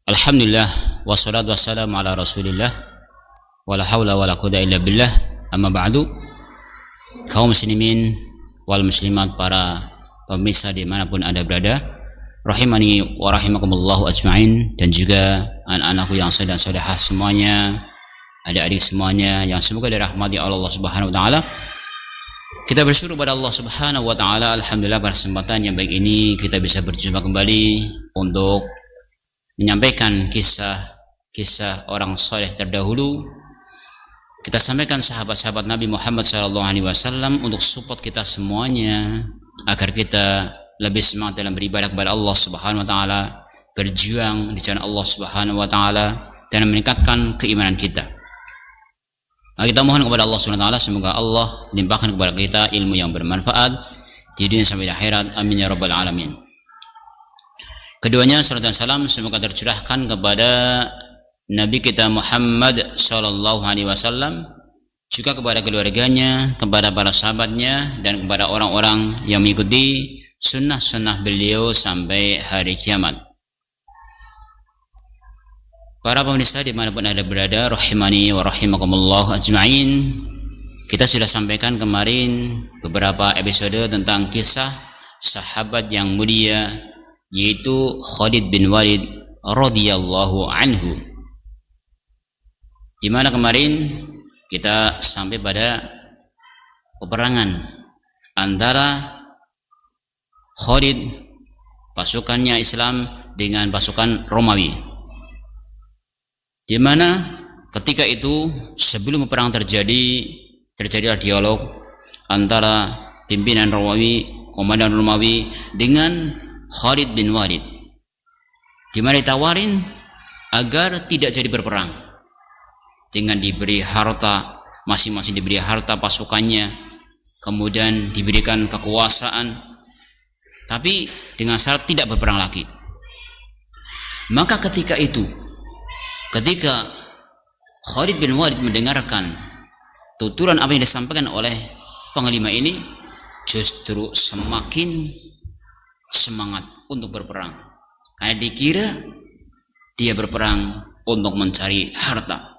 Alhamdulillah wassalatu wassalamu ala Rasulillah wala haula wala quwwata illa billah. Amma ba'du. Kaum muslimin wal muslimat, para pemirsa dimanapun Anda berada, rahimani wa rahimakumullahu ajma'in, dan juga anak-anakku yang saleh dan salehah semuanya, adik-adik semuanya yang semoga dirahmati Allah Subhanahu wa taala. Kita bersyukur kepada Allah Subhanahu wa taala, alhamdulillah pada kesempatan yang baik ini kita bisa berjumpa kembali untuk menyampaikan kisah orang soleh terdahulu. Kita sampaikan sahabat-sahabat Nabi Muhammad SAW untuk support kita semuanya agar kita lebih semangat dalam beribadah kepada Allah Subhanahu wa taala, berjuang di jalan Allah Subhanahu wa taala, dan meningkatkan keimanan kita. Kita mohon kepada Allah Subhanahu wa taala semoga Allah limpahkan kepada kita ilmu yang bermanfaat di dunia sampai di akhirat. Amin ya rabbal alamin. Keduanya salat dan salam semoga tercurahkan kepada Nabi kita Muhammad sallallahu alaihi wasallam, juga kepada keluarganya, kepada para sahabatnya, dan kepada orang-orang yang mengikuti sunnah-sunnah beliau sampai hari kiamat. Para pemirsa dimanapun Anda berada, rahimani wa rahimakumullah ajma'in, kita sudah sampaikan kemarin beberapa episode tentang kisah sahabat yang mulia, yaitu Khalid bin Walid radhiyallahu anhu, di mana kemarin kita sampai pada peperangan antara Khalid, pasukannya Islam, dengan pasukan Romawi, di mana ketika itu sebelum perang terjadilah dialog antara pimpinan Romawi, komandan Romawi, dengan Khalid bin Walid, di mana ditawarin agar tidak jadi berperang, dengan diberi harta, masing-masing diberi harta pasukannya, kemudian diberikan kekuasaan, tapi dengan syarat tidak berperang lagi. Maka ketika Khalid bin Walid mendengarkan tuturan apa yang disampaikan oleh panglima ini, justru semakin semangat untuk berperang, karena dikira dia berperang untuk mencari harta.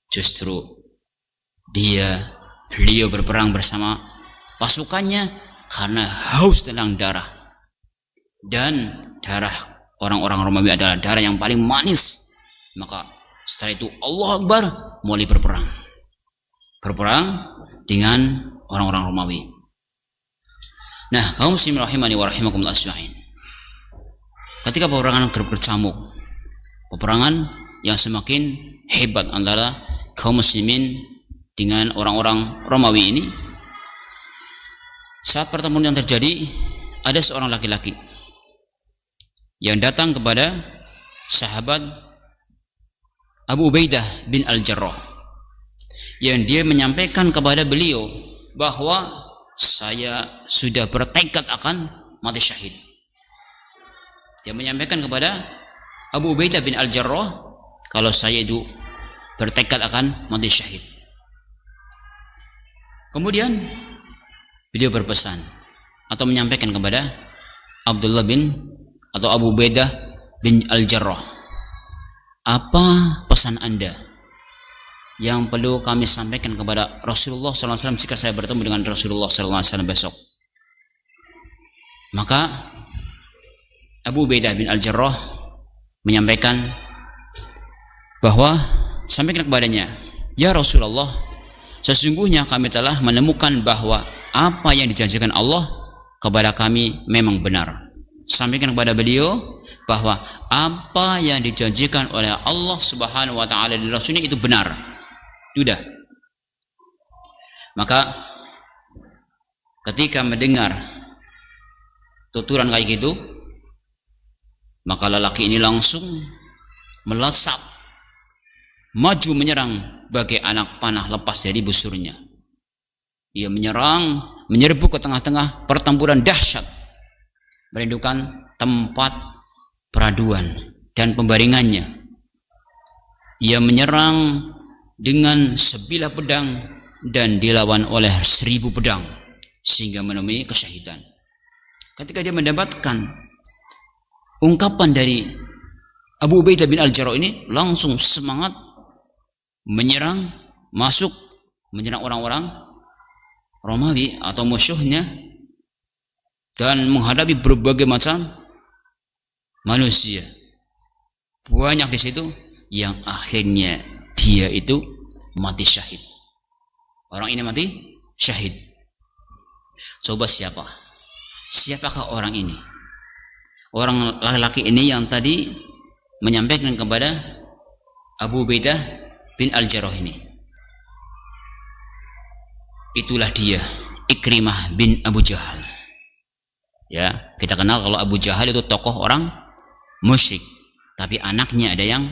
Justru beliau berperang bersama pasukannya karena haus tentang darah, dan darah orang-orang Romawi adalah darah yang paling manis. Maka setelah itu Allah Akbar, mulai berperang dengan orang-orang Romawi. Nah, kaum muslimin rahimani wa rahimakumullah ajma'in, ketika peperangan berkecamuk, peperangan yang semakin hebat antara kaum muslimin dengan orang-orang Romawi ini, saat pertemuan yang terjadi, ada seorang laki-laki yang datang kepada sahabat Abu Ubaidah bin Al-Jarrah, yang dia menyampaikan kepada beliau bahwa saya sudah bertekad akan mati syahid. Dia menyampaikan kepada Abu Ubaidah bin Al-Jarrah kalau saya itu bertekad akan mati syahid. Kemudian beliau berpesan atau menyampaikan kepada Abdullah bin atau Abu Ubaidah bin Al-Jarrah, apa pesan Anda yang perlu kami sampaikan kepada Rasulullah SAW jika saya bertemu dengan Rasulullah SAW besok? Maka Abu Ubaidah bin Al-Jarrah menyampaikan bahwa, sampaikan kepadanya, ya Rasulullah, sesungguhnya kami telah menemukan bahwa apa yang dijanjikan Allah kepada kami memang benar. Sampaikan kepada beliau bahwa apa yang dijanjikan oleh Allah Subhanahu wa taala dan Rasulnya itu benar. Sudah. Maka ketika mendengar tuturan kayak gitu, maka lelaki ini langsung melesat maju menyerang bagai anak panah lepas dari busurnya. Ia menyerbu ke tengah-tengah pertempuran dahsyat, merindukan tempat peraduan dan pembaringannya. Ia menyerang dengan sebilah pedang dan dilawan oleh 1000 pedang sehingga menemui kesyahidan. Ketika dia mendapatkan ungkapan dari Abu Ubaidah bin Al-Jarrah ini langsung semangat menyerang, masuk menyerang orang-orang Romawi atau musuhnya dan menghadapi berbagai macam manusia. Banyak di situ yang akhirnya dia itu mati syahid. Orang ini mati syahid. Coba siapakah orang ini? Orang laki-laki ini yang tadi menyampaikan kepada Abu Ubaidah bin Al-Jarrah ini. Itulah dia, Ikrimah bin Abu Jahal. Ya, kita kenal kalau Abu Jahal itu tokoh orang musyrik, tapi anaknya ada yang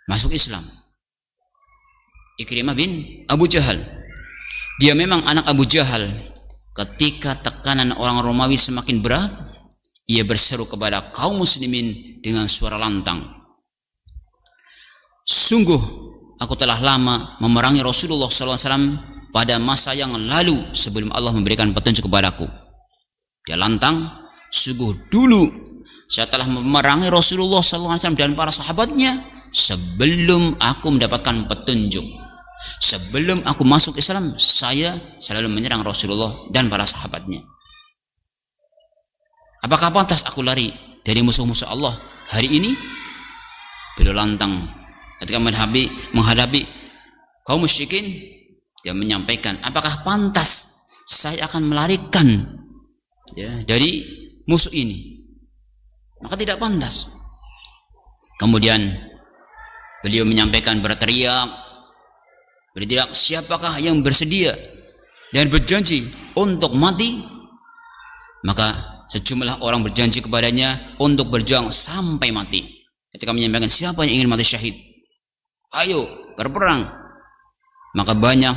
masuk Islam. Ikrimah bin Abu Jahal. Dia memang anak Abu Jahal. Ketika tekanan orang Romawi semakin berat, ia berseru kepada kaum muslimin dengan suara lantang, sungguh aku telah lama memerangi Rasulullah SAW pada masa yang lalu sebelum Allah memberikan petunjuk kepadaku. Dia lantang, sungguh dulu saya telah memerangi Rasulullah SAW dan para sahabatnya sebelum aku mendapatkan petunjuk. Sebelum aku masuk Islam, saya selalu menyerang Rasulullah dan para sahabatnya. Apakah pantas aku lari dari musuh-musuh Allah hari ini? Beliau lantang ketika menghadapi kaum musyrikin. Dia menyampaikan, apakah pantas saya akan melarikan dari musuh ini? Maka tidak pantas. Kemudian beliau menyampaikan, berteriak, siapakah yang bersedia dan berjanji untuk mati? Maka sejumlah orang berjanji kepadanya untuk berjuang sampai mati. Ketika menyampaikan siapa yang ingin mati syahid, ayo berperang, maka banyak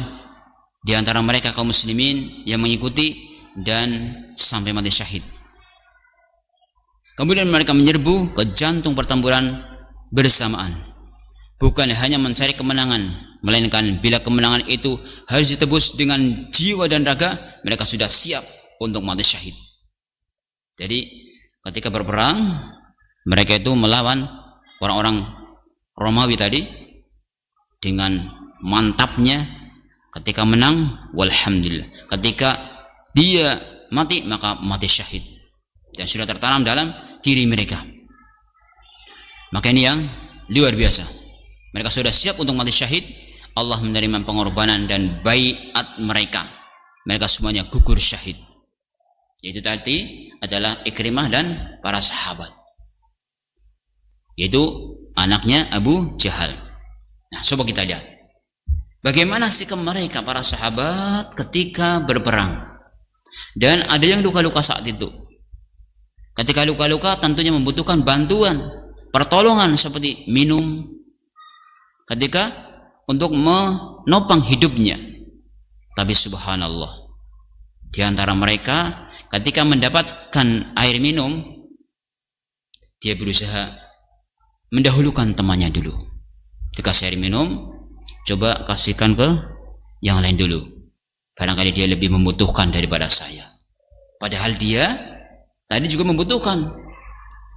di antara mereka kaum muslimin yang mengikuti dan sampai mati syahid. Kemudian mereka menyerbu ke jantung pertempuran bersamaan, bukan hanya mencari kemenangan, melainkan bila kemenangan itu harus ditebus dengan jiwa dan raga, mereka sudah siap untuk mati syahid. Jadi ketika berperang, mereka itu melawan orang-orang Romawi tadi dengan mantapnya. Ketika menang, walhamdulillah. Ketika dia mati, maka mati syahid, dan sudah tertanam dalam diri mereka. Maka ini yang luar biasa. Mereka sudah siap untuk mati syahid. Allah menerima pengorbanan dan baiat mereka. Mereka semuanya gugur syahid. Yaitu tadi adalah Ikrimah dan para sahabat, yaitu anaknya Abu Jahal. Nah, coba kita lihat bagaimana sikap mereka para sahabat ketika berperang. Dan ada yang luka-luka saat itu. Ketika luka-luka tentunya membutuhkan bantuan, pertolongan seperti minum, ketika untuk menopang hidupnya. Tapi subhanallah, di antara mereka ketika mendapatkan air minum, dia berusaha mendahulukan temannya dulu. Dikasih air minum, coba kasihkan ke yang lain dulu, barangkali dia lebih membutuhkan daripada saya. Padahal dia tadi juga membutuhkan.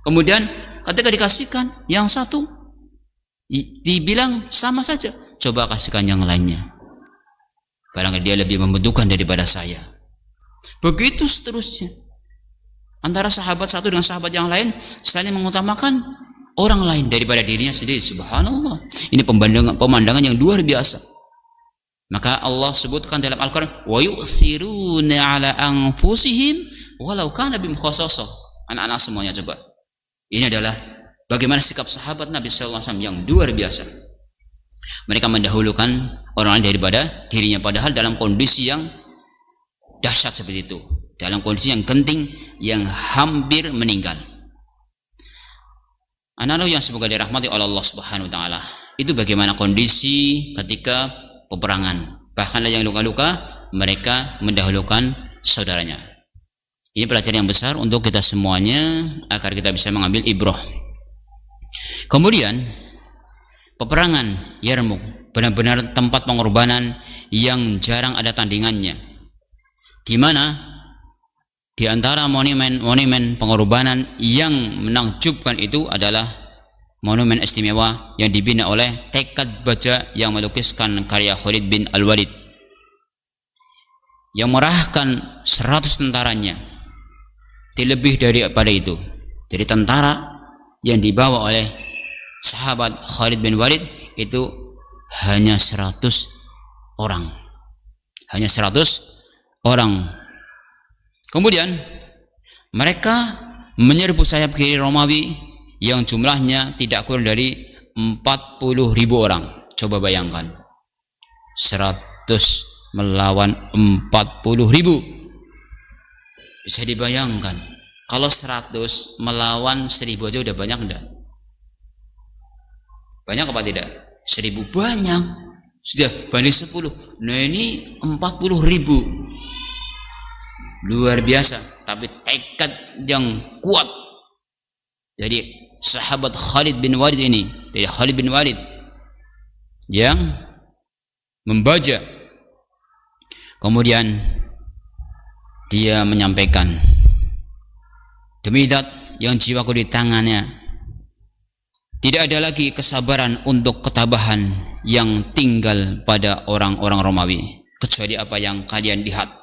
Kemudian ketika dikasihkan yang satu, dibilang sama saja, coba kasihkan yang lainnya, barangkali dia lebih membutuhkan daripada saya. Begitu seterusnya. Antara sahabat satu dengan sahabat yang lain saling mengutamakan orang lain daripada dirinya sendiri. Subhanallah, ini pemandangan yang luar biasa. Maka Allah sebutkan dalam Al-Quran, wa yu'thiruna ala anfusihim walau kana bihim khassasah. Anak-anak semuanya coba. Ini adalah bagaimana sikap sahabat Nabi sallallahu alaihi wasallam yang luar biasa. Mereka mendahulukan orang lain daripada dirinya, padahal dalam kondisi yang dahsyat seperti itu, dalam kondisi yang genting, yang hampir meninggal. Anak-anak yang semoga dirahmati oleh Allah Subhanahu wa taala, itu bagaimana kondisi ketika peperangan. Bahkan yang luka-luka, mereka mendahulukan saudaranya. Ini pelajaran yang besar untuk kita semuanya agar kita bisa mengambil ibrah. Kemudian peperangan Yarmuk benar-benar tempat pengorbanan yang jarang ada tandingannya, di mana di antara monumen pengorbanan yang menakjubkan itu adalah monumen istimewa yang dibina oleh tekad baja yang melukiskan karya Khalid bin Al-Walid yang merahkan 100 tentaranya, lebih daripada itu. Jadi tentara yang dibawa oleh sahabat Khalid bin Walid itu hanya 100 orang. Hanya 100 orang. Kemudian mereka menyerbu sayap kiri Romawi yang jumlahnya tidak kurang dari 40.000 orang. Coba bayangkan, 100 melawan 40.000. Bisa dibayangkan, kalau 100 melawan 1.000 aja udah banyak enggak? Banyak apa tidak? 1.000 banyak. Sudah banding 10. Nah ini 40.000. Luar biasa. Tapi tekad yang kuat. Jadi sahabat Khalid bin Walid ini, dari Khalid bin Walid yang membaja. Kemudian dia menyampaikan, demi zat yang jiwaku di tangannya, tidak ada lagi kesabaran untuk ketabahan yang tinggal pada orang-orang Romawi kecuali apa yang kalian lihat.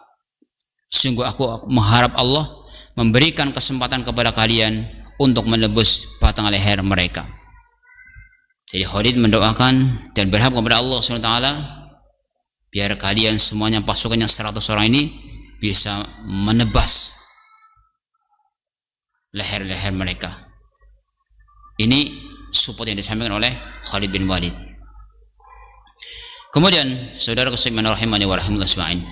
Sungguh aku mengharap Allah memberikan kesempatan kepada kalian untuk menebus batang leher mereka. Jadi Khalid mendoakan dan berharap kepada Allah SWT, biar kalian semuanya pasukannya 100 orang ini bisa menebas leher-leher mereka. Ini support yang disampaikan oleh Khalid bin Walid. Kemudian saudara sekalian rahimani wa rahimakumullah ajmain,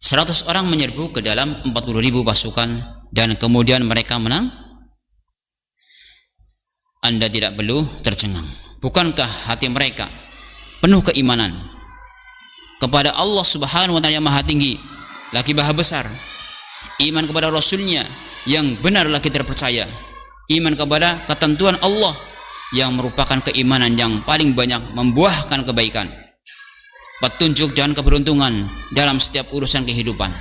100 orang menyerbu ke dalam 40.000 pasukan dan kemudian mereka menang. Anda tidak perlu tercengang. Bukankah hati mereka penuh keimanan kepada Allah Subhanahu wa taala yang Maha Tinggi, lagi Maha Besar, iman kepada Rasulnya yang benar lagi terpercaya, iman kepada ketentuan Allah yang merupakan keimanan yang paling banyak membuahkan kebaikan, petunjuk dan keberuntungan dalam setiap urusan kehidupan.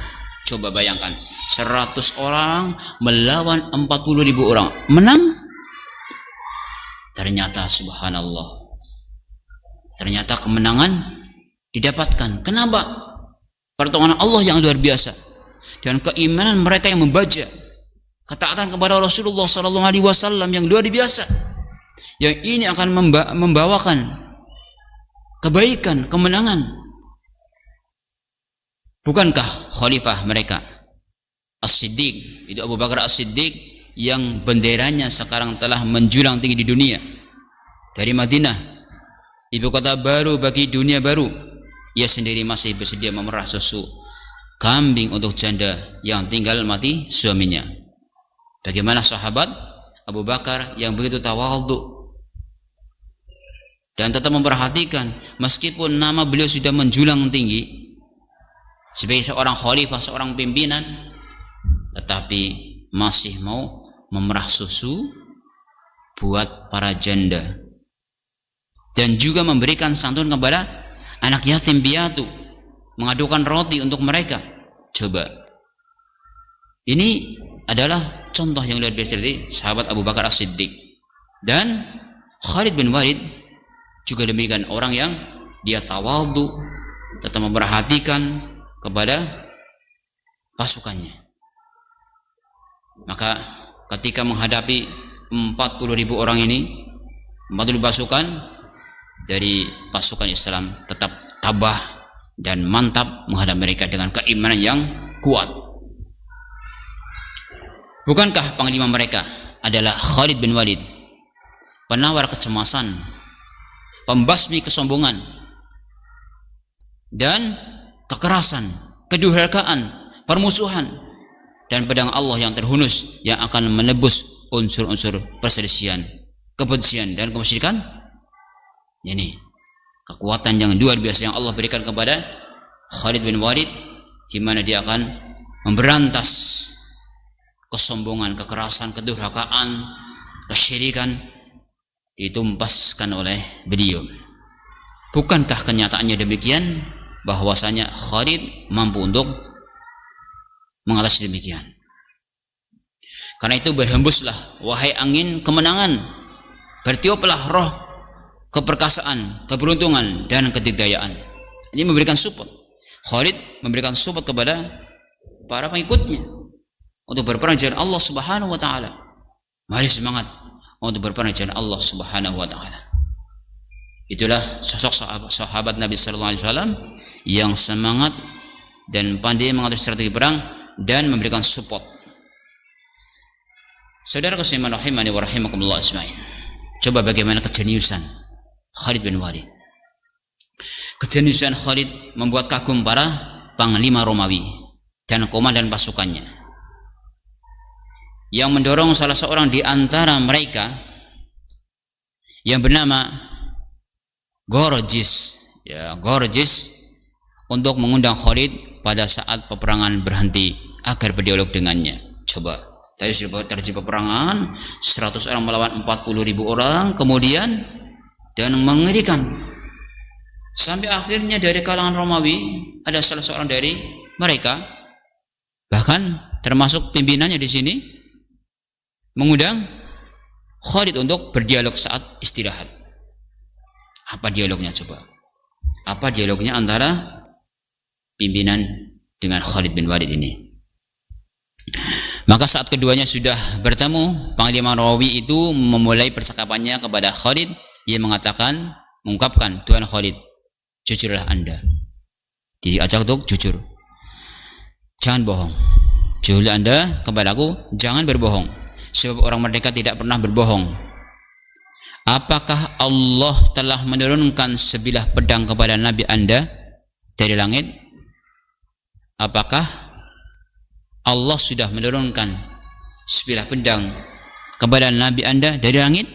Coba bayangkan, 100 orang melawan 40.000 orang, menang. Ternyata subhanallah, ternyata kemenangan didapatkan. Kenapa? Pertolongan Allah yang luar biasa dan keimanan mereka yang membaja, ketaatan kepada Rasulullah SAW yang luar biasa, yang ini akan membawakan kebaikan, kemenangan. Bukankah khalifah mereka As-Siddiq, itu Abu Bakar As-Siddiq, yang benderanya sekarang telah menjulang tinggi di dunia, dari Madinah, ibu kota baru bagi dunia baru, ia sendiri masih bersedia memerah susu kambing untuk janda yang tinggal mati suaminya. Bagaimana sahabat Abu Bakar yang begitu tawadhu dan tetap memperhatikan, meskipun nama beliau sudah menjulang tinggi sebagai seorang khalifah, seorang pimpinan, tetapi masih mau memerah susu buat para janda dan juga memberikan santun kepada anak yatim piatu, mengadukan roti untuk mereka. Coba, ini adalah contoh yang luar biasa dari sahabat Abu Bakar As-Siddiq. Dan Khalid bin Walid juga demikian, orang yang dia tawadhu, tetap memperhatikan kepada pasukannya. Maka ketika menghadapi 40.000 orang ini, 40.000 pasukan dari pasukan Islam tetap tabah dan mantap menghadap mereka dengan keimanan yang kuat. Bukankah panglima mereka adalah Khalid bin Walid, penawar kecemasan, pembasmi kesombongan dan kekerasan, kedurhakaan, permusuhan, dan pedang Allah yang terhunus yang akan menebus unsur-unsur perselisihan, kebencian dan kemusyrikan. Ini kekuatan yang luar biasa yang Allah berikan kepada Khalid bin Walid, di mana dia akan memberantas kesombongan, kekerasan, kedurhakaan, kesyirikan, ditumpaskan oleh beliau. Bukankah kenyataannya demikian, bahwasanya Khalid mampu untuk mengatasi demikian? Karena itu berhembuslah wahai angin kemenangan, bertiuplah roh keperkasaan, keberuntungan dan kedikdayaan. Ini memberikan support. Khalid memberikan support kepada para pengikutnya untuk berperang di jalan Allah Subhanahu wa taala. Mari semangat untuk berperang di jalan Allah Subhanahu wa taala. Itulah sosok sahabat Nabi sallallahu alaihi wasallam yang semangat dan pandai mengatur strategi perang dan memberikan support. Saudara sekalian rahimani wa rahimakumullah ajmain. Coba bagaimana kejeniusan Khalid bin Walid. Kejeniusan Khalid membuat kagum para panglima Romawi dan komandan pasukannya, yang mendorong salah seorang di antara mereka yang bernama Gorgias untuk mengundang Khalid pada saat peperangan berhenti agar berdialog dengannya. Coba, tadi sudah terjadi peperangan 100 orang melawan 40.000 orang, kemudian dan mengerikan sampai akhirnya dari kalangan Romawi ada salah seorang dari mereka, bahkan termasuk pimpinannya di sini, mengundang Khalid untuk berdialog saat istirahat. Apa dialognya coba? Apa dialognya antara pimpinan dengan Khalid bin Walid ini? Maka saat keduanya sudah bertemu, Panglima Romawi itu memulai percakapannya kepada Khalid. Ia mengungkapkan, Tuan Khalid, jujurlah Anda. Diajak untuk jujur. Jangan bohong. Jujurlah Anda kepadaku, jangan berbohong. Sebab orang merdeka tidak pernah berbohong. Apakah Allah telah menurunkan sebilah pedang kepada Nabi Anda dari langit? Apakah Allah sudah menurunkan sebilah pedang kepada Nabi Anda dari langit?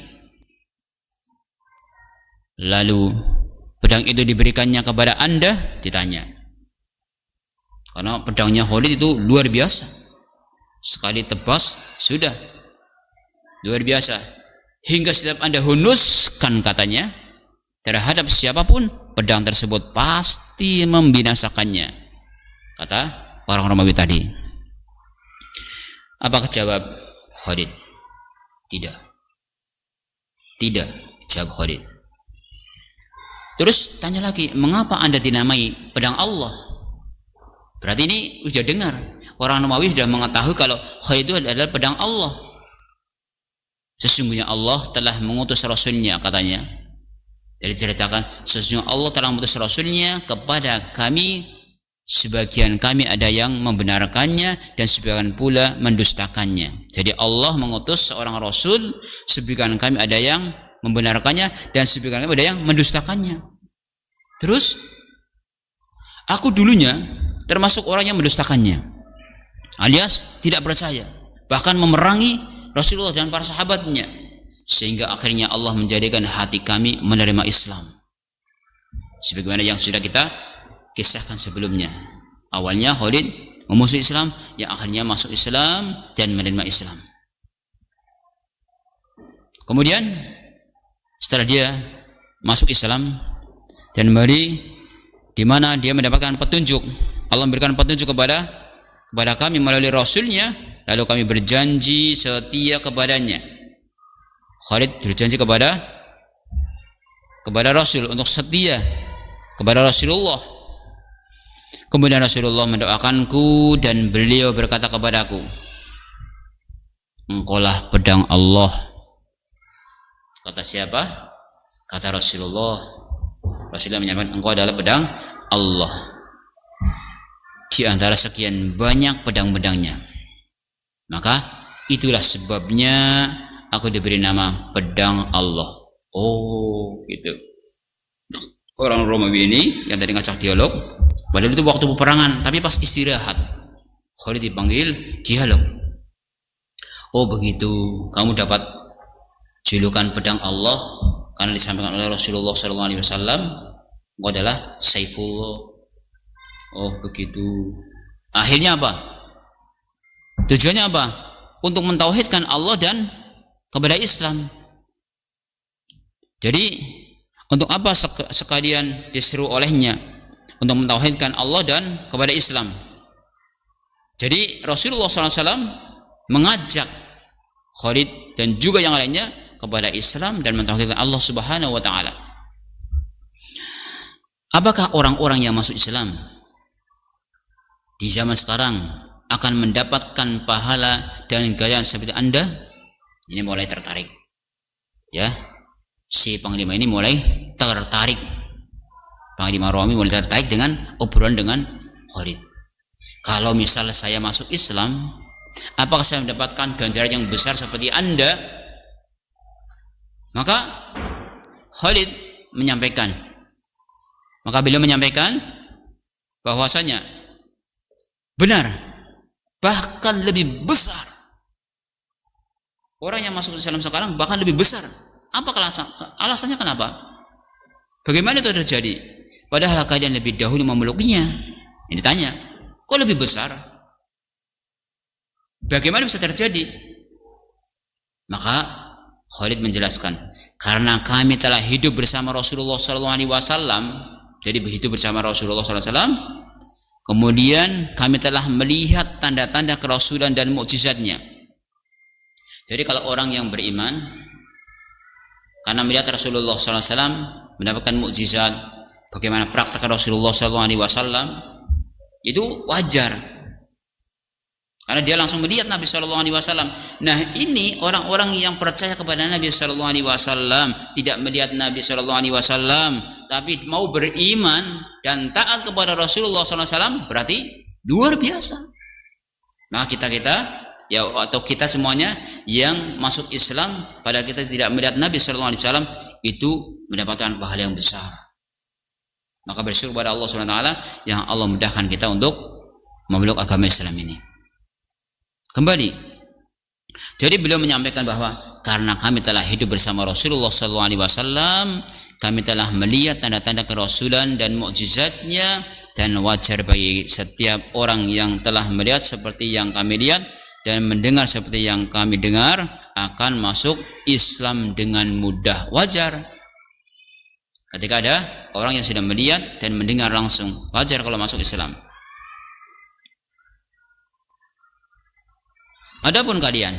Lalu pedang itu diberikannya kepada Anda? Ditanya. Karena pedangnya Khalid itu luar biasa. Sekali tebas sudah luar biasa. Hingga setiap Anda hunuskan, katanya, terhadap siapapun, pedang tersebut pasti membinasakannya, kata orang Romawi tadi. Apa jawab Khalid? Tidak, jawab Khalid. Terus tanya lagi, mengapa Anda dinamai pedang Allah? Berarti ini sudah dengar, orang Romawi sudah mengetahui kalau Khalid itu adalah pedang Allah. Sesungguhnya Allah telah mengutus Rasulnya, katanya. Jadi diceritakan, sesungguhnya Allah telah mengutus Rasulnya kepada kami, sebagian kami ada yang membenarkannya dan sebagian pula mendustakannya. Jadi Allah mengutus seorang Rasul, sebagian kami ada yang membenarkannya dan sebagian kami ada yang mendustakannya. Terus, aku dulunya termasuk orang yang mendustakannya, alias tidak percaya, bahkan memerangi Rasulullah dan para sahabatnya, sehingga akhirnya Allah menjadikan hati kami menerima Islam, sebagaimana yang sudah kita kisahkan sebelumnya. Awalnya Khalid memusuhi Islam, yang akhirnya masuk Islam dan menerima Islam. Kemudian setelah dia masuk Islam dan kembali, di mana dia mendapatkan petunjuk, Allah memberikan petunjuk kepada kami melalui Rasulnya. Lalu kami berjanji setia kepadanya. Khalid berjanji kepada Rasul untuk setia kepada Rasulullah. Kemudian Rasulullah mendoakanku dan beliau berkata kepadaku, engkaulah pedang Allah. Kata siapa? Kata Rasulullah. Rasulullah menyampaikan, engkau adalah pedang Allah di antara sekian banyak pedang-pedangnya. Maka itulah sebabnya aku diberi nama pedang Allah. Oh, gitu. Orang Romawi ini yang tadi ngajak dialog, padahal itu waktu peperangan, tapi pas istirahat Khalid dipanggil dialog. Oh begitu, kamu dapat julukan pedang Allah karena disampaikan oleh Rasulullah SAW. Engkau adalah Saifullah. Oh begitu. Akhirnya apa? Tujuannya apa? Untuk mentauhidkan Allah dan kepada Islam. Jadi untuk apa sekalian diseru olehnya? Untuk mentauhidkan Allah dan kepada Islam. Jadi Rasulullah SAW mengajak Khalid dan juga yang lainnya kepada Islam dan mentauhidkan Allah Subhanahu wa taala. Apakah orang-orang yang masuk Islam di zaman sekarang akan mendapatkan pahala dan gaya seperti Anda? Ini mulai tertarik. Ya. Si Panglima ini mulai tertarik. Panglima Romi mulai tertarik dengan obrolan dengan Khalid. Kalau misalnya saya masuk Islam, apakah saya mendapatkan ganjaran yang besar seperti Anda? Maka Khalid menyampaikan, beliau menyampaikan bahwasanya benar, bahkan lebih besar. Orang yang masuk Islam sekarang bahkan lebih besar. Apa alasannya kenapa? Bagaimana itu terjadi? Padahal kalian lebih dahulu memeluknya. Ini ditanya, kok lebih besar? Bagaimana bisa terjadi? Maka Khalid menjelaskan, karena kami telah hidup bersama Rasulullah SAW. Jadi hidup bersama Rasulullah SAW. Kemudian kami telah melihat tanda-tanda kerasulan dan mukjizatnya. Jadi kalau orang yang beriman karena melihat Rasulullah SAW mendapatkan mukjizat, bagaimana praktek Rasulullah SAW, itu wajar. Karena dia langsung melihat Nabi SAW. Nah, ini orang-orang yang percaya kepada Nabi SAW, tidak melihat Nabi SAW, tapi mau beriman dan taat kepada Rasulullah SAW, berarti luar biasa. Nah, kita ya, atau kita semuanya yang masuk Islam, pada kita tidak melihat Nabi SAW, itu mendapatkan pahala yang besar. Maka bersyukur kepada Allah SWT yang Allah mudahkan kita untuk memeluk agama Islam ini. Kembali, jadi beliau menyampaikan bahwa karena kami telah hidup bersama Rasulullah SAW, kami telah melihat tanda-tanda kerasulan dan mukjizatnya, dan wajar bagi setiap orang yang telah melihat seperti yang kami lihat dan mendengar seperti yang kami dengar akan masuk Islam dengan mudah. Wajar ketika ada orang yang sudah melihat dan mendengar langsung, wajar kalau masuk Islam. Adapun kalian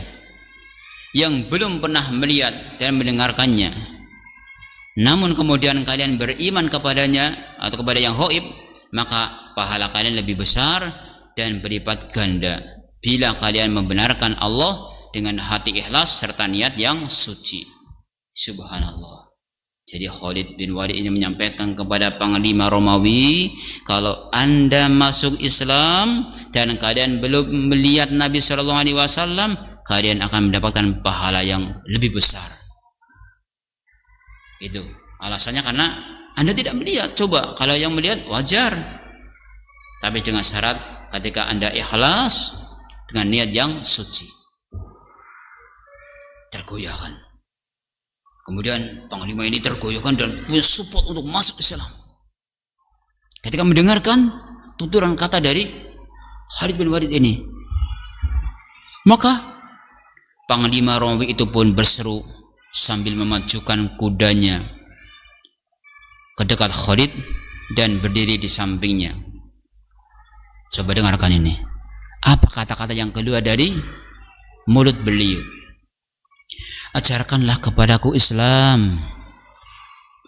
yang belum pernah melihat dan mendengarkannya, namun kemudian kalian beriman kepadanya atau kepada yang ghaib, maka pahala kalian lebih besar dan berlipat ganda bila kalian membenarkan Allah dengan hati ikhlas serta niat yang suci. Subhanallah. Jadi Khalid bin Walid ini menyampaikan kepada Panglima Romawi, kalau Anda masuk Islam dan kalian belum melihat Nabi SAW, kalian akan mendapatkan pahala yang lebih besar. Itu alasannya karena Anda tidak melihat. Coba kalau yang melihat wajar, tapi dengan syarat ketika Anda ikhlas dengan niat yang suci. Tergoyahkan. Kemudian Panglima ini tergoyahkan dan punya support untuk masuk Islam. Ketika mendengarkan tuturan kata dari Khalid bin Walid ini, maka Panglima Romawi itu pun berseru sambil memajukan kudanya ke dekat Khalid dan berdiri di sampingnya. Coba dengarkan ini. Apa kata-kata yang keluar dari mulut beliau? Ajarkanlah kepadaku Islam.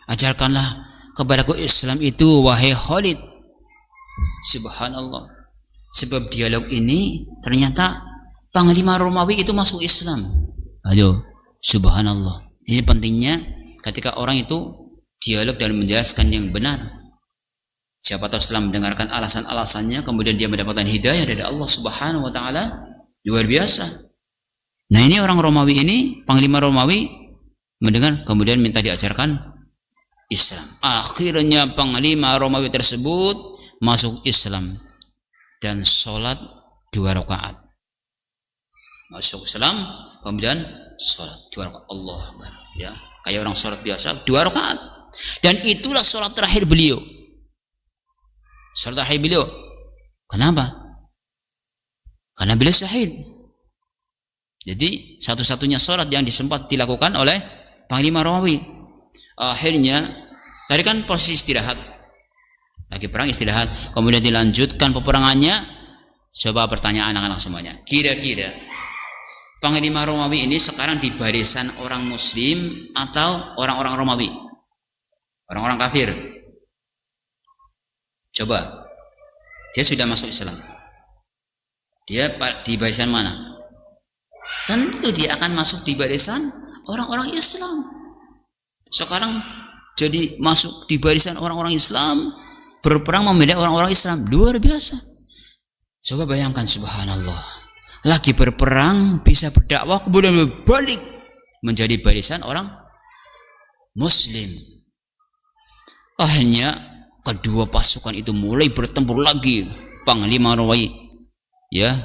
Ajarkanlah kepadaku Islam itu, wahai Khalid. Subhanallah. Sebab dialog ini ternyata Panglima Romawi itu masuk Islam. Aduh, subhanallah. Ini pentingnya ketika orang itu dialog dan menjelaskan yang benar. Siapa tahu setelah mendengarkan alasan-alasannya, kemudian dia mendapatkan hidayah dari Allah Subhanahu wa taala, luar biasa. Nah, ini orang Romawi ini, Panglima Romawi mendengar kemudian minta diajarkan Islam. Akhirnya Panglima Romawi tersebut masuk Islam dan sholat 2 rakaat. Masuk Islam kemudian sholat 2 rakaat. Allah Akbar. Ya, kayak orang sholat biasa 2 rakaat. Dan itulah sholat terakhir beliau. Sholat terakhir beliau. Kenapa? Karena beliau syahid. Jadi satu-satunya sholat yang disempat dilakukan oleh Panglima Romawi. Akhirnya tadi kan posisi istirahat, lagi perang istirahat, kemudian dilanjutkan peperangannya. Coba pertanyaan anak-anak semuanya, kira-kira Panglima Romawi ini sekarang di barisan orang Muslim atau orang-orang Romawi? Orang-orang kafir. Coba, dia sudah masuk Islam. Dia di barisan mana? Tentu dia akan masuk di barisan orang-orang Islam. Sekarang jadi masuk di barisan orang-orang Islam, berperang membela orang-orang Islam. Luar biasa. Coba bayangkan, subhanallah. Lagi berperang bisa berdakwah kemudian balik menjadi barisan orang Muslim. Akhirnya kedua pasukan itu mulai bertempur lagi. Panglima Romawi ya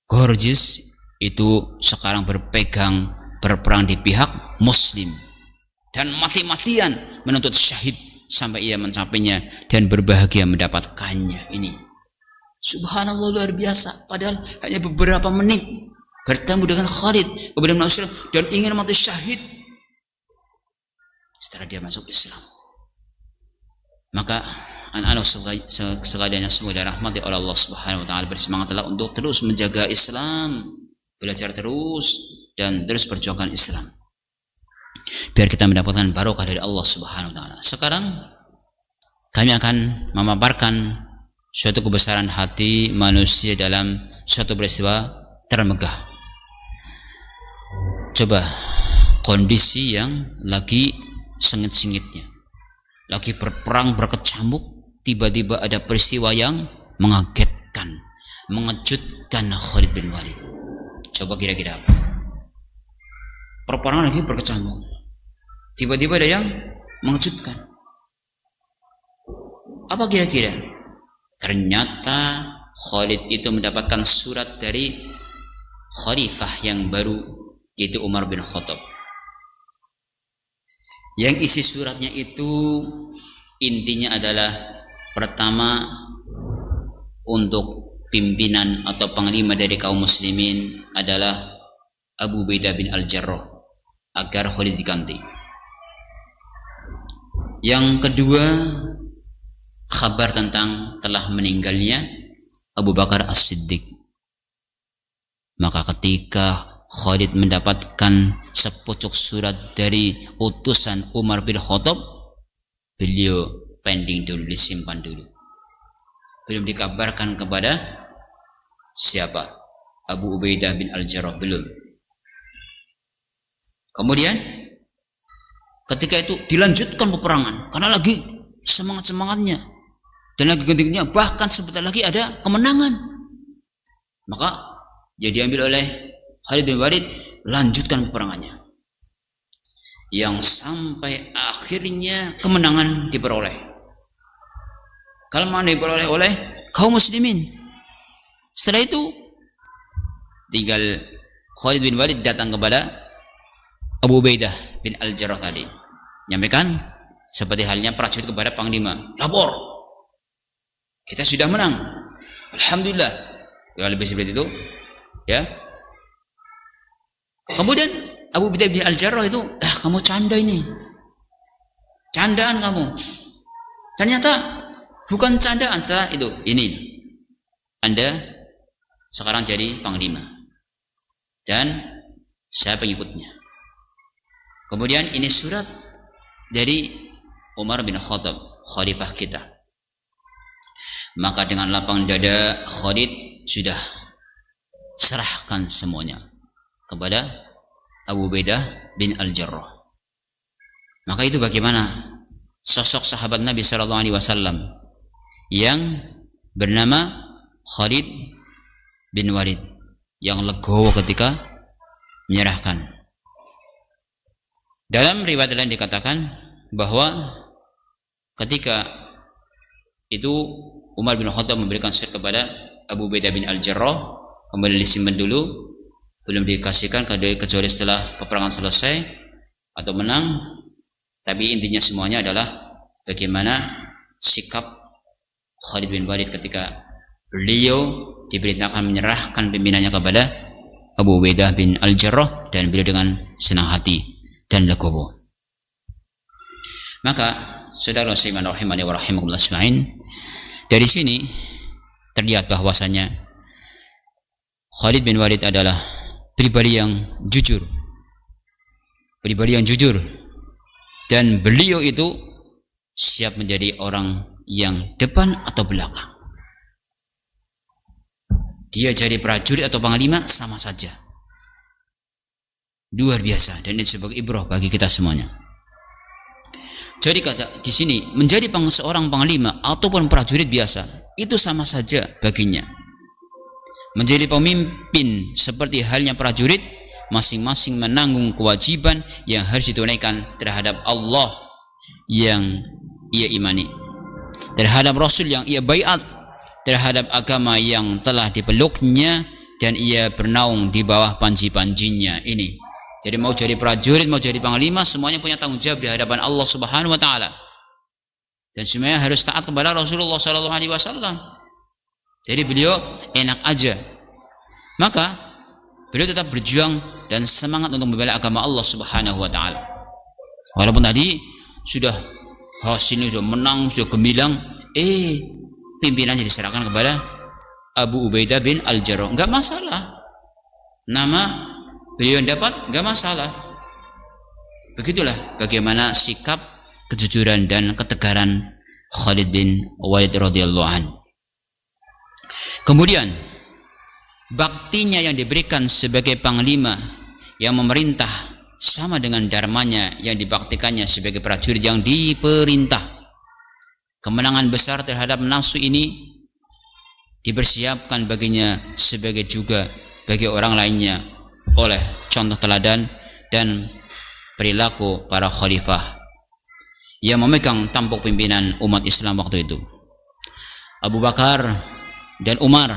Gorgias itu sekarang berperang di pihak Muslim dan mati-matian menuntut syahid sampai ia mencapainya dan berbahagia mendapatkannya. Ini subhanallah, luar biasa. Padahal hanya beberapa menit bertemu dengan Khalid kemudian masuk dan ingin mati syahid setelah dia masuk Islam. Maka anak-anak sekalian yang semoga dirahmati oleh Allah Subhanahu wa taala, bersemangatlah untuk terus menjaga Islam, belajar terus dan terus perjuangkan Islam biar kita mendapatkan barokah dari Allah Subhanahu wa taala. Sekarang kami akan memaparkan suatu kebesaran hati manusia dalam suatu peristiwa termegah. Coba kondisi yang lagi sengit-sengitnya, lagi berperang berkecamuk, tiba-tiba ada peristiwa yang mengagetkan, mengejutkan Khalid bin Walid. Coba kira-kira apa? Perperangan lagi berkecamuk, tiba-tiba ada yang mengejutkan. Apa kira-kira? Ternyata Khalid itu mendapatkan surat dari khalifah yang baru, yaitu Umar bin Khattab. Yang isi suratnya itu intinya adalah, pertama, untuk pimpinan atau panglima dari kaum muslimin adalah Abu Ubaidah bin Al-Jarrah agar Khalid diganti. Yang kedua, kabar tentang telah meninggalnya Abu Bakar As-Siddiq. Maka ketika Khalid mendapatkan sepucuk surat dari utusan Umar bin Khattab, beliau pending dulu, disimpan dulu, belum dikabarkan kepada siapa? Abu Ubaidah bin Al-Jarrah, belum. Kemudian ketika itu dilanjutkan peperangan karena lagi semangat-semangatnya dan lagi gentingnya, bahkan sebentar lagi ada kemenangan. Maka dia diambil oleh Khalid bin Walid, lanjutkan peperangannya yang sampai akhirnya kemenangan diperoleh. Kemenangan diperoleh oleh kaum muslimin. Setelah itu tinggal Khalid bin Walid datang kepada Abu Ubaidah bin Al-Jarrah tadi, menyampaikan seperti halnya prajurit kepada panglima, lapor, kita sudah menang, alhamdulillah, ya, lebih seperti itu, ya. Kemudian Abu Ubaidah bin Al-Jarrah itu, kamu canda ini, candaan kamu. Ternyata bukan candaan. Setelah itu, ini Anda sekarang jadi panglima dan saya pengikutnya. Kemudian ini surat dari Umar bin Khattab, khalifah kita. Maka dengan lapang dada Khalid sudah serahkan semuanya kepada Abu Ubaidah bin Al-Jarrah. Maka itu bagaimana sosok sahabat Nabi SAW yang bernama Khalid bin Walid, yang legowo ketika menyerahkan. Dalam riwayat lain dikatakan bahwa ketika itu Umar bin Khattab memberikan surat kepada Abu Ubaidah bin Al-Jarrah, kemudian disimpan dulu, belum dikasihkan kecuali setelah peperangan selesai atau menang. Tapi intinya semuanya adalah bagaimana sikap Khalid bin Walid ketika beliau diperintahkan menyerahkan pimpinannya kepada Abu Ubaidah bin Al-Jarrah, dan beliau dengan senang hati dan legowo. Maka saudara muslimin rahimani wa rahimakumullah ajmain, dari sini terlihat bahwasanya Khalid bin Walid adalah pribadi yang jujur, dan beliau itu siap menjadi orang yang depan atau belakang. Dia jadi prajurit atau panglima sama saja, luar biasa, dan ini sebagai ibrah bagi kita semuanya. Jadi kata di sini, menjadi seorang panglima ataupun prajurit biasa itu sama saja baginya. Menjadi pemimpin seperti halnya prajurit, masing-masing menanggung kewajiban yang harus ditunaikan terhadap Allah yang ia imani, terhadap Rasul yang ia baiat, terhadap agama yang telah dipeluknya dan ia bernaung di bawah panji-panjinya ini. Jadi mau jadi prajurit, mau jadi panglima, semuanya punya tanggung jawab di hadapan Allah Subhanahu wa taala. Dan semuanya harus taat kepada Rasulullah sallallahu alaihi wasallam. Jadi beliau enak aja. Maka beliau tetap berjuang dan semangat untuk membela agama Allah Subhanahu wa taala. Walaupun tadi sudah hasilnya sudah menang, sudah gemilang, pimpinannya diserahkan kepada Abu Ubaidah bin Al-Jarrah. Enggak masalah. Nama beliau yang dapat, enggak masalah. Begitulah bagaimana sikap, kejujuran dan ketegaran Khalid bin Walid radhiyallahu anhu. Kemudian baktinya yang diberikan sebagai panglima yang memerintah sama dengan dharmanya yang dibaktikannya sebagai prajurit yang diperintah. Kemenangan besar terhadap nafsu ini dipersiapkan baginya sebagai juga bagi orang lainnya oleh contoh teladan dan perilaku para khalifah yang memegang tampuk pimpinan umat Islam waktu itu. Abu Bakar dan Umar,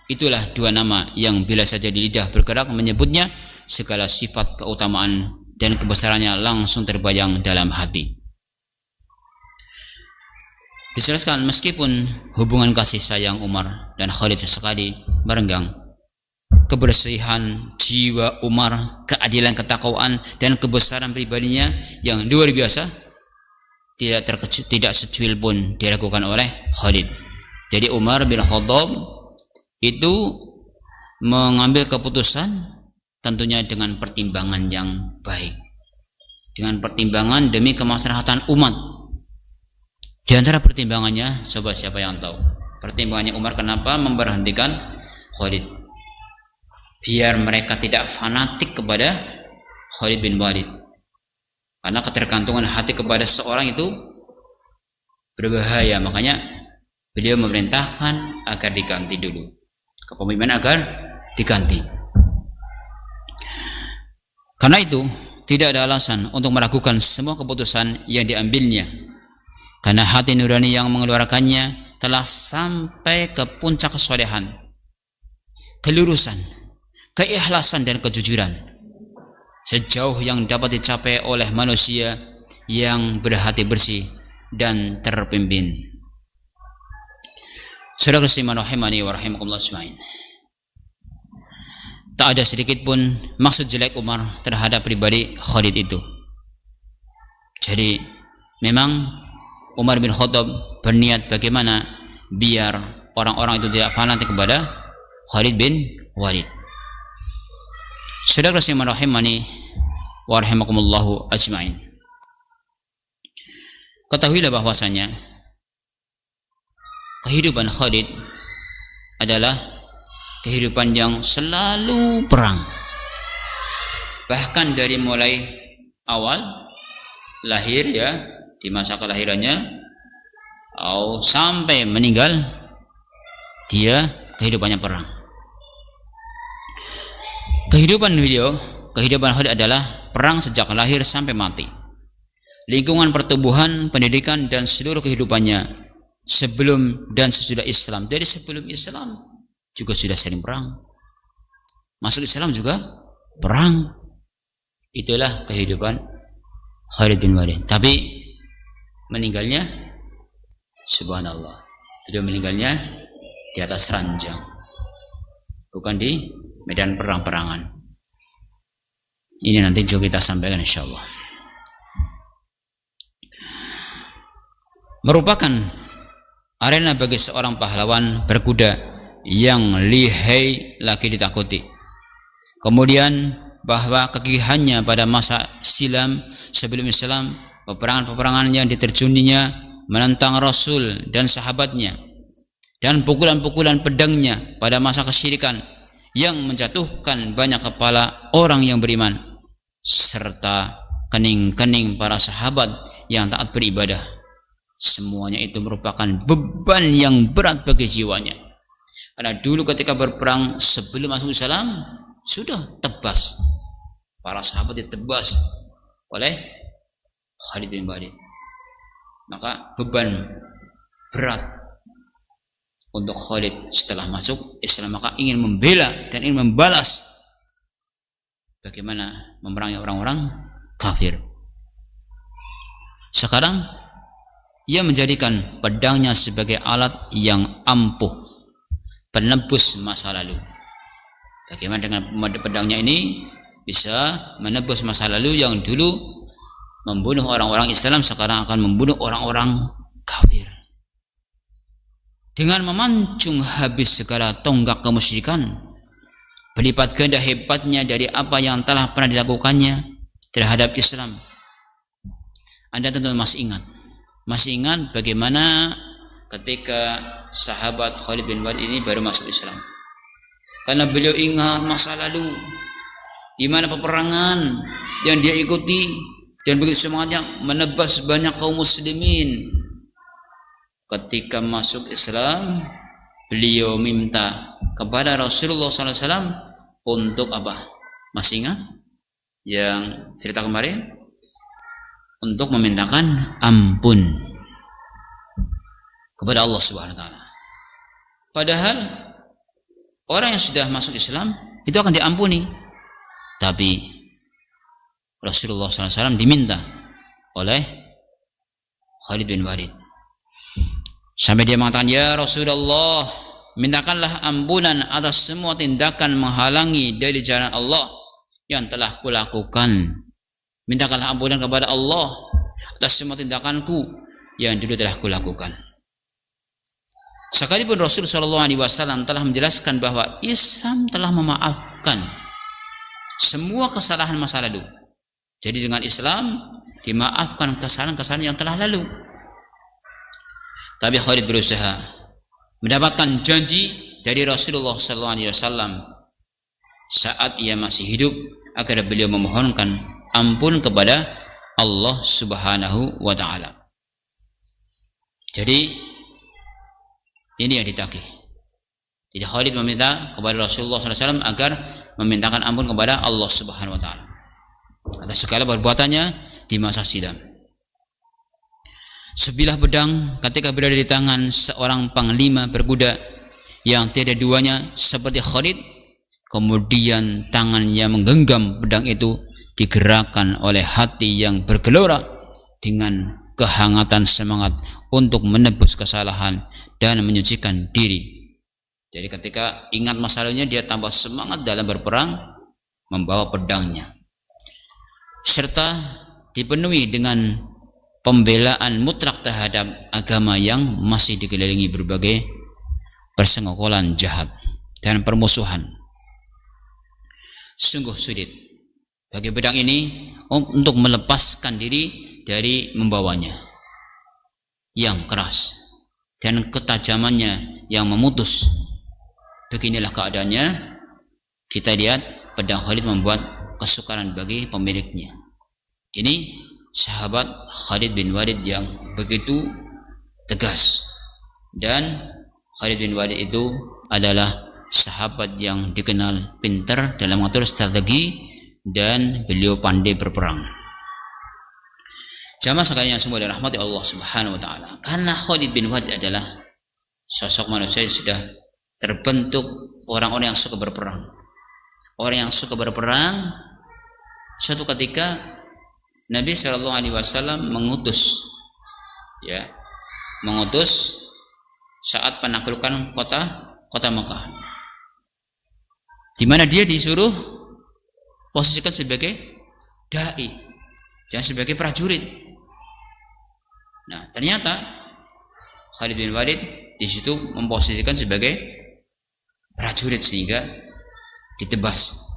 itulah dua nama yang bila saja di lidah bergerak menyebutnya, segala sifat keutamaan dan kebesarannya langsung terbayang dalam hati. Dijelaskan meskipun hubungan kasih sayang Umar dan Khalid sesekali merenggang, kebersihan jiwa Umar, keadilan, ketakwaan dan kebesaran pribadinya yang luar biasa tidak secuil pun diragukan oleh Khalid. Jadi Umar bin Khattab itu mengambil keputusan tentunya dengan pertimbangan yang baik, dengan pertimbangan demi kemaslahatan umat. Di antara pertimbangannya, coba siapa yang tahu? Pertimbangannya Umar kenapa memberhentikan Khalid? Biar mereka tidak fanatik kepada Khalid bin Walid. Karena ketergantungan hati kepada seorang itu berbahaya. Makanya beliau memerintahkan agar diganti dulu. Kepemimpinan agar diganti. Karena itu tidak ada alasan untuk meragukan semua keputusan yang diambilnya. Karena hati nurani yang mengeluarkannya telah sampai ke puncak kesolehan, kelurusan, keikhlasan dan kejujuran, sejauh yang dapat dicapai oleh manusia yang berhati bersih dan terpimpin. Saudara sekalian rahimani wa rahimakumullah ajmain. Tak ada sedikit pun maksud jelek Umar terhadap pribadi Khalid itu. Jadi memang Umar bin Khattab berniat bagaimana biar orang-orang itu tidak fanatik kepada Khalid bin Walid. Saudara sekalian rahimani wa rahimakumullah ajmain. Ketahuilah bahwasanya kehidupan Khalid adalah kehidupan yang selalu perang. Bahkan dari mulai awal lahir ya, di masa kelahirannya sampai meninggal, dia kehidupannya perang. Kehidupan Khalid adalah perang sejak lahir sampai mati. Lingkungan pertumbuhan, pendidikan dan seluruh kehidupannya sebelum dan sesudah Islam. Dari sebelum Islam juga sudah sering perang. Masuk Islam juga perang. Itulah kehidupan Khalid bin Walid. Tapi meninggalnya, subhanallah, beliau meninggalnya di atas ranjang, bukan di medan perang-perangan. Ini nanti juga kita sampaikan insyaallah. Merupakan arena bagi seorang pahlawan berkuda yang lihai lagi ditakuti. Kemudian bahwa kegigihannya pada masa silam sebelum Islam, peperangan-peperangan yang diterjuninya menentang Rasul dan sahabatnya, dan pukulan-pukulan pedangnya pada masa kesyirikan yang menjatuhkan banyak kepala orang yang beriman, serta kening-kening para sahabat yang taat beribadah. Semuanya itu merupakan beban yang berat bagi jiwanya, karena dulu ketika berperang sebelum masuk Islam sudah tebas, para sahabat ditebas oleh Khalid bin Walid. Maka beban berat untuk Khalid setelah masuk Islam, maka ingin membela dan ingin membalas bagaimana memerangi orang-orang kafir. Sekarang ia menjadikan pedangnya sebagai alat yang ampuh, penebus masa lalu. Bagaimana dengan pedangnya ini bisa menebus masa lalu yang dulu membunuh orang-orang Islam, sekarang akan membunuh orang-orang kafir. Dengan memancung habis segala tonggak kemusyrikan, berlipat ganda hebatnya dari apa yang telah pernah dilakukannya terhadap Islam. Anda tentu masih ingat bagaimana ketika sahabat Khalid bin Walid ini baru masuk Islam. Karena beliau ingat masa lalu, di mana peperangan yang dia ikuti, dan begitu semangatnya menebas banyak kaum muslimin. Ketika masuk Islam, beliau minta kepada Rasulullah SAW untuk apa? Masih ingat yang cerita kemarin? Untuk memintakan ampun kepada Allah Subhanahu wa taala. Padahal orang yang sudah masuk Islam itu akan diampuni, tapi Rasulullah SAW diminta oleh Khalid bin Walid sampai dia mengatakan, ya Rasulullah, mintakanlah ampunan atas semua tindakan menghalangi dari jalan Allah yang telah kulakukan. Mintakanlah ampunan kepada Allah atas semua tindakanku yang dulu telah kulakukan. Sekalipun Rasul SAW telah menjelaskan bahwa Islam telah memaafkan semua kesalahan masa lalu. Jadi dengan Islam dimaafkan kesalahan-kesalahan yang telah lalu. Tapi Khalid berusaha mendapatkan janji dari Rasulullah SAW saat ia masih hidup agar beliau memohonkan ampun kepada Allah Subhanahu wa taala. Jadi ini yang ditagih. Jadi Khalid meminta kepada Rasulullah SAW agar memintakan ampun kepada Allah Subhanahu wa taala atas segala perbuatannya di masa silam. Sebilah pedang ketika berada di tangan seorang panglima berkuda yang tiada duanya seperti Khalid, kemudian tangan yang menggenggam pedang itu digerakkan oleh hati yang bergelora dengan kehangatan semangat untuk menebus kesalahan dan menyucikan diri. Jadi ketika ingat masa lalunya, dia tambah semangat dalam berperang membawa pedangnya, serta dipenuhi dengan pembelaan mutlak terhadap agama yang masih dikelilingi berbagai persenggolan jahat dan permusuhan. Sungguh sulit bagi pedang ini untuk melepaskan diri dari membawanya yang keras dan ketajamannya yang memutus. Beginilah keadaannya. Kita lihat pedang Khalid membuat kesukaran bagi pemiliknya. Ini sahabat Khalid bin Walid yang begitu tegas, dan Khalid bin Walid itu adalah sahabat yang dikenal pintar dalam mengatur strategi dan beliau pandai berperang. Jamaah sekalian yang semua dirahmati Allah Subhanahu wa taala, karena Khalid bin Walid adalah sosok manusia yang sudah terbentuk orang-orang yang suka berperang. Orang yang suka berperang, suatu ketika Nabi SAW mengutus saat penaklukan kota Mekah, di mana dia disuruh posisikan sebagai dai, jangan sebagai prajurit. Nah, ternyata Khalid bin Walid di situ memposisikan sebagai prajurit sehingga ditebas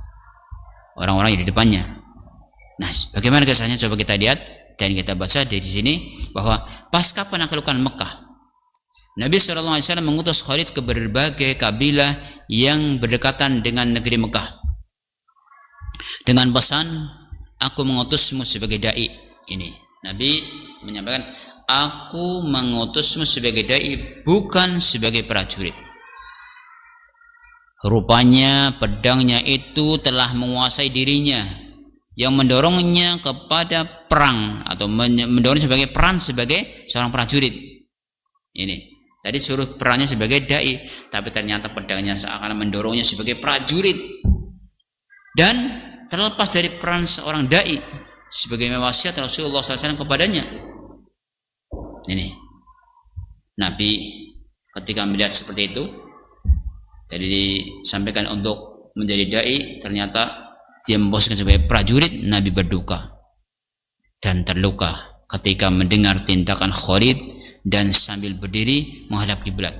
orang-orang yang di depannya. Nah, bagaimana kisahnya coba kita lihat dan kita baca di sini bahwa pasca penaklukan Mekah, Nabi SAW mengutus Khalid ke berbagai kabilah yang berdekatan dengan negeri Mekah dengan pesan, aku mengutusmu sebagai dai. Ini Nabi menyampaikan, aku mengutusmu sebagai dai, bukan sebagai prajurit. Rupanya pedangnya itu telah menguasai dirinya, yang mendorongnya kepada perang atau mendorongnya sebagai peran sebagai seorang prajurit. Ini tadi suruh perannya sebagai dai, tapi ternyata pedangnya seakan mendorongnya sebagai prajurit. Dan terlepas dari peran seorang dai sebagai wasiat Rasulullah SAW kepadanya. Ini Nabi ketika melihat seperti itu, tadi disampaikan untuk menjadi dai, ternyata dia memposisikan sebagai prajurit. Nabi berduka dan terluka ketika mendengar tindakan Khalid dan sambil berdiri menghadap kiblat.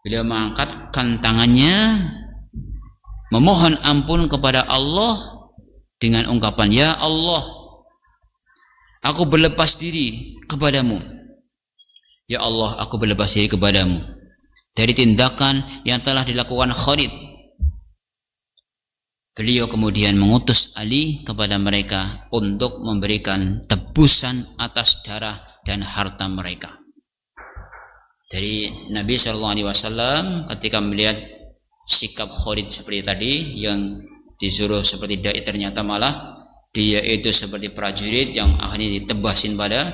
Beliau mengangkatkan tangannya memohon ampun kepada Allah dengan ungkapan, ya Allah, aku berlepas diri kepadamu. Ya Allah, aku berlepas diri kepadamu dari tindakan yang telah dilakukan Khalid. Beliau kemudian mengutus Ali kepada mereka untuk memberikan tebusan atas darah dan harta mereka. Dari Nabi SAW ketika melihat sikap Khalid seperti tadi, yang disuruh seperti dai, ternyata malah dia itu seperti prajurit yang akhirnya ditebasin pada.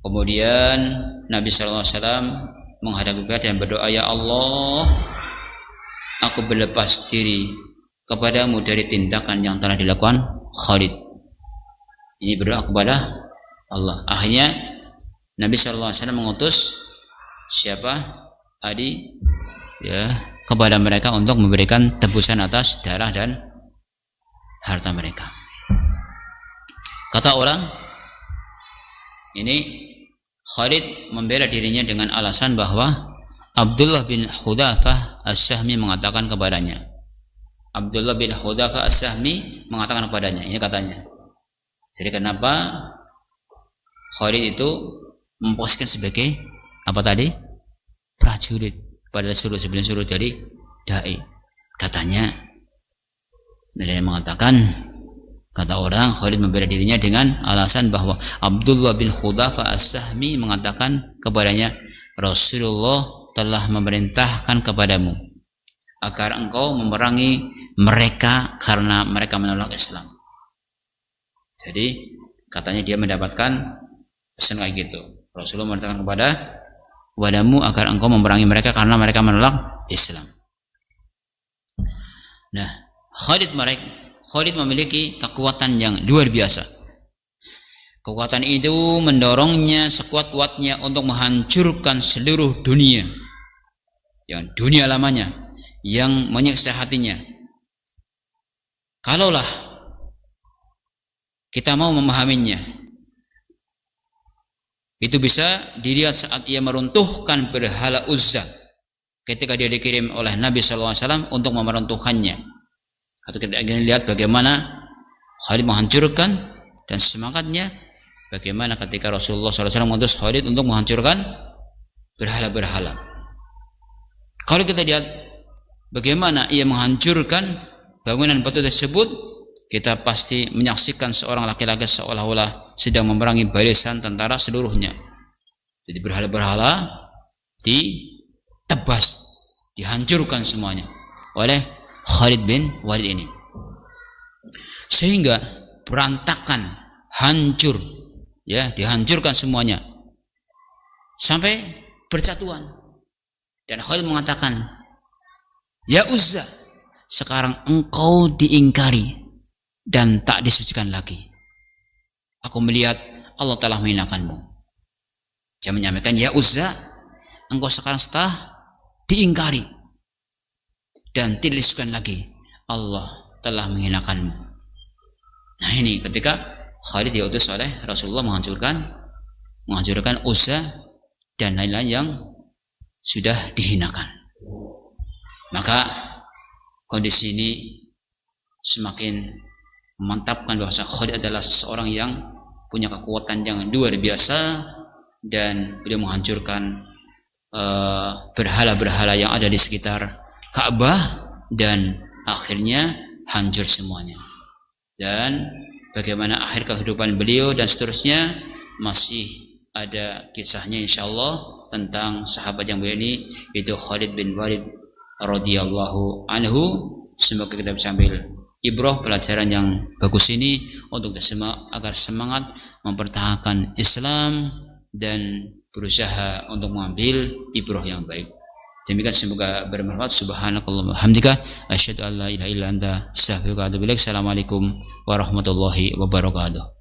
Kemudian Nabi SAW menghadap kiblat dan berdoa, ya Allah, aku berlepas diri kepadamu dari tindakan yang telah dilakukan Khalid. Ini berdoa kepada Allah. Akhirnya Nabi SAW mengutus siapa? Adi, ya, kepada mereka untuk memberikan tebusan atas darah dan harta mereka. Kata orang, ini Khalid membela dirinya dengan alasan bahwa Abdullah bin Hudzafah As-Sahmi mengatakan kepadanya. Abdullah bin Hudzafah As-Sahmi mengatakan kepadanya, ini katanya. Jadi kenapa Khalid itu memposisikan sebagai apa tadi? Prajurit, padahal sebelum suruh jadi dai. Katanya, ada yang mengatakan, kata orang, Khalid membela dirinya dengan alasan bahwa Abdullah bin Hudzafah As-Sahmi mengatakan kepadanya, Rasulullah telah memerintahkan kepadamu agar engkau memerangi mereka karena mereka menolak Islam. Jadi katanya dia mendapatkan pesan kayak gitu. Rasulullah memerintahkan kepadamu agar engkau memerangi mereka karena mereka menolak Islam. Nah, Khalid memiliki kekuatan yang luar biasa. Kekuatan itu mendorongnya sekuat-kuatnya untuk menghancurkan seluruh dunia, yang dunia lamanya, yang menyiksa hatinya. Kalaulah kita mau memahaminya, itu bisa dilihat saat ia meruntuhkan berhala Uzza ketika dia dikirim oleh Nabi SAW untuk meruntuhkannya. Atau kita ingin lihat bagaimana Khalid menghancurkan dan semangatnya, bagaimana ketika Rasulullah SAW mengutus Khalid untuk menghancurkan berhala-berhala. Kalau kita lihat bagaimana ia menghancurkan bangunan batu tersebut, kita pasti menyaksikan seorang laki-laki seolah-olah sedang memerangi barisan tentara seluruhnya. Jadi berhala-berhala ditebas, dihancurkan semuanya oleh Khalid bin Walid ini, sehingga berantakan, hancur, ya, dihancurkan semuanya sampai berjatuhan. Dan Khalid mengatakan, ya Uzza, sekarang engkau diingkari dan tak disucikan lagi. Aku melihat Allah telah menghinakanmu. Dia menyampaikan, ya Uzza, engkau sekarang setelah diingkari dan tidak disucikan lagi, Allah telah menghinakanmu. Nah, ini ketika Khalid diutus oleh Rasulullah menghancurkan Uzza dan lain-lain yang sudah dihinakan. Maka kondisi ini semakin memantapkan bahwa Khalid adalah seorang yang punya kekuatan yang luar biasa, dan beliau menghancurkan berhala-berhala yang ada di sekitar Ka'bah, dan akhirnya hancur semuanya. Dan bagaimana akhir kehidupan beliau dan seterusnya masih ada kisahnya insyaallah tentang sahabat yang mulia ini, yaitu Khalid bin Walid radhiyallahu anhu. Semoga kita bisa ambil ibrah, pelajaran yang bagus ini untuk kita semua agar semangat mempertahankan Islam dan berusaha untuk mengambil ibrah yang baik. Demikian, semoga bermanfaat. Subhanakallahumma hamdika asyhadu an la ilaha illa anta astaghfiruka wa atubu ilaik. Assalamualaikum warahmatullahi wabarakatuh.